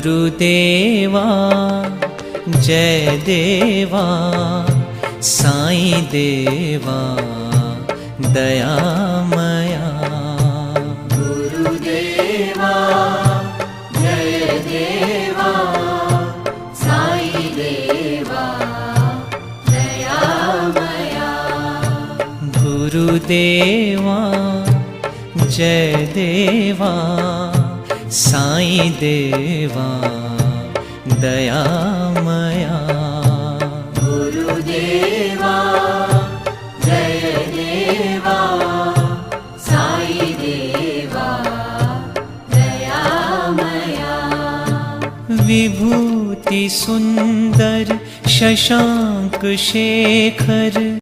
गुरुदेवा जय देवा साईं देवा दयामया। गुरुदेवा जय देवा साईं देवा दयामया। गुरुदेवा जय देवा साईं देवा दयामया। गुरुदेवा जय देवा साईं देवा दयामया। विभूति सुंदर शशांक शेखर